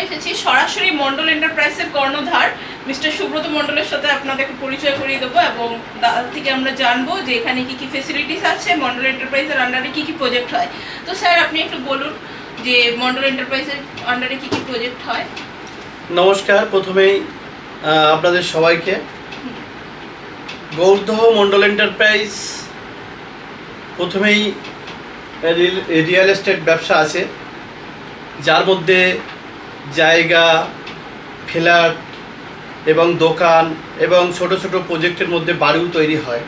এসেছি সরাসরি মন্ডল এন্টারপ্রাইজের কর্ণধার মিস্টার সুব্রত মন্ডলের সাথে আপনাদেরকে পরিচয় করিয়ে দেবো এবং তার থেকে আমরা জানবো যে এখানে কি কি ফেসিলিটিস আছে, মন্ডল এন্টারপ্রাইজের আন্ডারে কি কি প্রজেক্ট হয়। তো স্যার আপনি একটু বলুন যে মন্ডল এন্টারপ্রাইজের আন্ডারে কি কি প্রজেক্ট হয়। নমস্কার, প্রথমেই আপনাদের সবাইকে। গৌরদহ মন্ডল এন্টারপ্রাইজ প্রথমেই রিয়েল এস্টেট ব্যবসা আছে, যার মধ্যে জায়গা, ফ্ল্যাট এবং দোকান এবং ছোট ছোট প্রজেক্টের মধ্যে বাড়িও তৈরি হয়।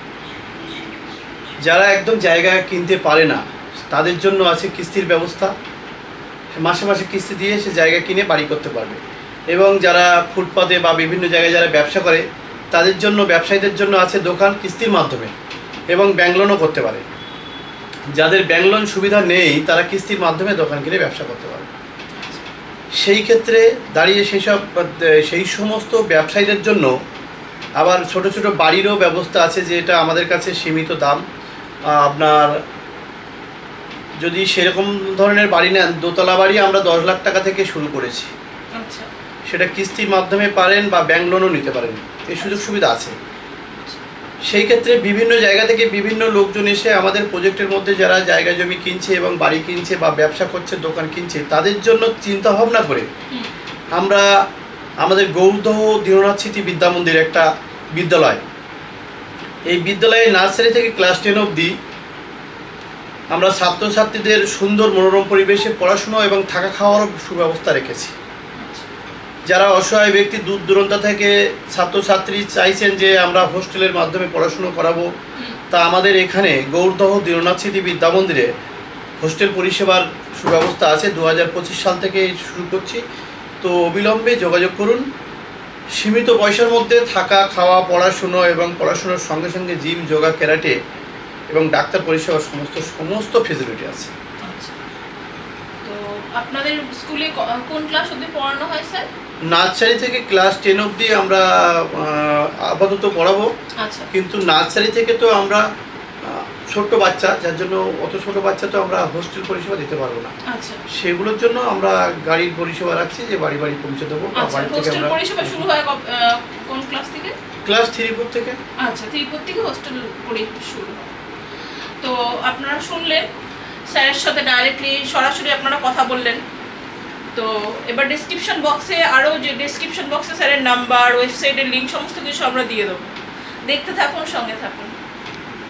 যারা একদম জায়গা কিনতে পারে না তাদের জন্য আছে কিস্তির ব্যবস্থা, মাসে মাসে কিস্তি দিয়ে সে জায়গা কিনে বাড়ি করতে পারবে। এবং যারা ফুটপাতে বা বিভিন্ন জায়গায় যারা ব্যবসা করে তাদের জন্য, ব্যবসায়ীদের জন্য আছে দোকান কিস্তির মাধ্যমে এবং ব্যাংক লোনও করতে পারে। যাদের ব্যাংক লোন সুবিধা নেই তারা কিস্তির মাধ্যমে দোকান কিনে ব্যবসা করতে পারে। সেই ক্ষেত্রে দাঁড়িয়ে সেই সমস্ত ব্যবসায়ীদের জন্য আবার ছোট ছোট বাড়িরও ব্যবস্থা আছে, যেটা আমাদের কাছে সীমিত দাম। আপনার যদি সেরকম ধরনের বাড়ি নেন, দোতলা বাড়ি আমরা 10 লাখ টাকা থেকে শুরু করেছি। আচ্ছা, সেটা কিস্তির মাধ্যমে পারেন বা ব্যাংক লোনও নিতে পারেন, এই সুযোগ সুবিধা আছে। সেই ক্ষেত্রে বিভিন্ন জায়গা থেকে বিভিন্ন লোকজন এসে আমাদের প্রজেক্টের মধ্যে যারা জায়গা জমি কিনছে এবং বাড়ি কিনছে বা ব্যবসা করছে, দোকান কিনছে, তাদের জন্য চিন্তা ভাবনা করে আমরা আমাদের গৌরদহ দীননাথ স্মৃতি বিদ্যা মন্দির একটা বিদ্যালয়, এই বিদ্যালয়ে নার্সারি থেকে ক্লাস 10 অবধি আমরা ছাত্রছাত্রীদের সুন্দর মনোরম পরিবেশে পড়াশুনো এবং থাকা খাওয়ারও সুব্যবস্থা রেখেছি। যারা অসহায় ব্যক্তি দূর দূরান্ত থেকে ছাত্রছাত্রী চাইছেন যে আমরা হোস্টেলের মাধ্যমে পড়াশুনো করাবো, তা আমাদের এখানে গৌরদহ দীননাথ স্মৃতি বিদ্যা মন্দিরে হোস্টেল পরিষেবার সুব্যবস্থা আছে। 2025 সাল থেকে শুরু করছি, তো অবিলম্বে যোগাযোগ করুন। সীমিত পয়সার মধ্যে থাকা, খাওয়া, পড়াশুনো এবং পড়াশুনোর সঙ্গে সঙ্গে জিম, যোগা, ক্যারাটে এবং ডাক্তার পরিষেবার সমস্ত ফেসিলিটি আছে। তো আপনাদের স্কুলে কোন ক্লাস অবধি পড়ানো হয় স্যার? নার্সারি থেকে ক্লাস 10 অবধি আমরা আপাতত পড়াবো। আচ্ছা, কিন্তু নার্সারি থেকে তো আমরা ছোট্ট বাচ্চা, যার জন্য অত ছোট বাচ্চা তো আমরা হোস্টেল পরিষেবা দিতে পারবো না। আচ্ছা, সেগুলোর জন্য আমরা গাড়ির পরিষেবা রাখছি, যে বাড়ি বাড়ি পৌঁছে দেবো। বাড়ি থেকে হোস্টেল পরিষেবা শুরু হয় কোন ক্লাস থেকে? ক্লাস 3-4 থেকে। আচ্ছা, 3-4 থেকে হোস্টেল পরিষেবা শুরু হয়। তো আপনারা শুনলেন, স্যারের সাথে ডাইরেক্টলি সরাসরি আপনারা কথা বললেন। তো এবার ডেসক্রিপশন বক্সে স্যারের নাম্বার, ওয়েবসাইটের লিঙ্ক সমস্ত কিছু আমরা দিয়ে দেবো। দেখতে থাকুন, সঙ্গে থাকুন।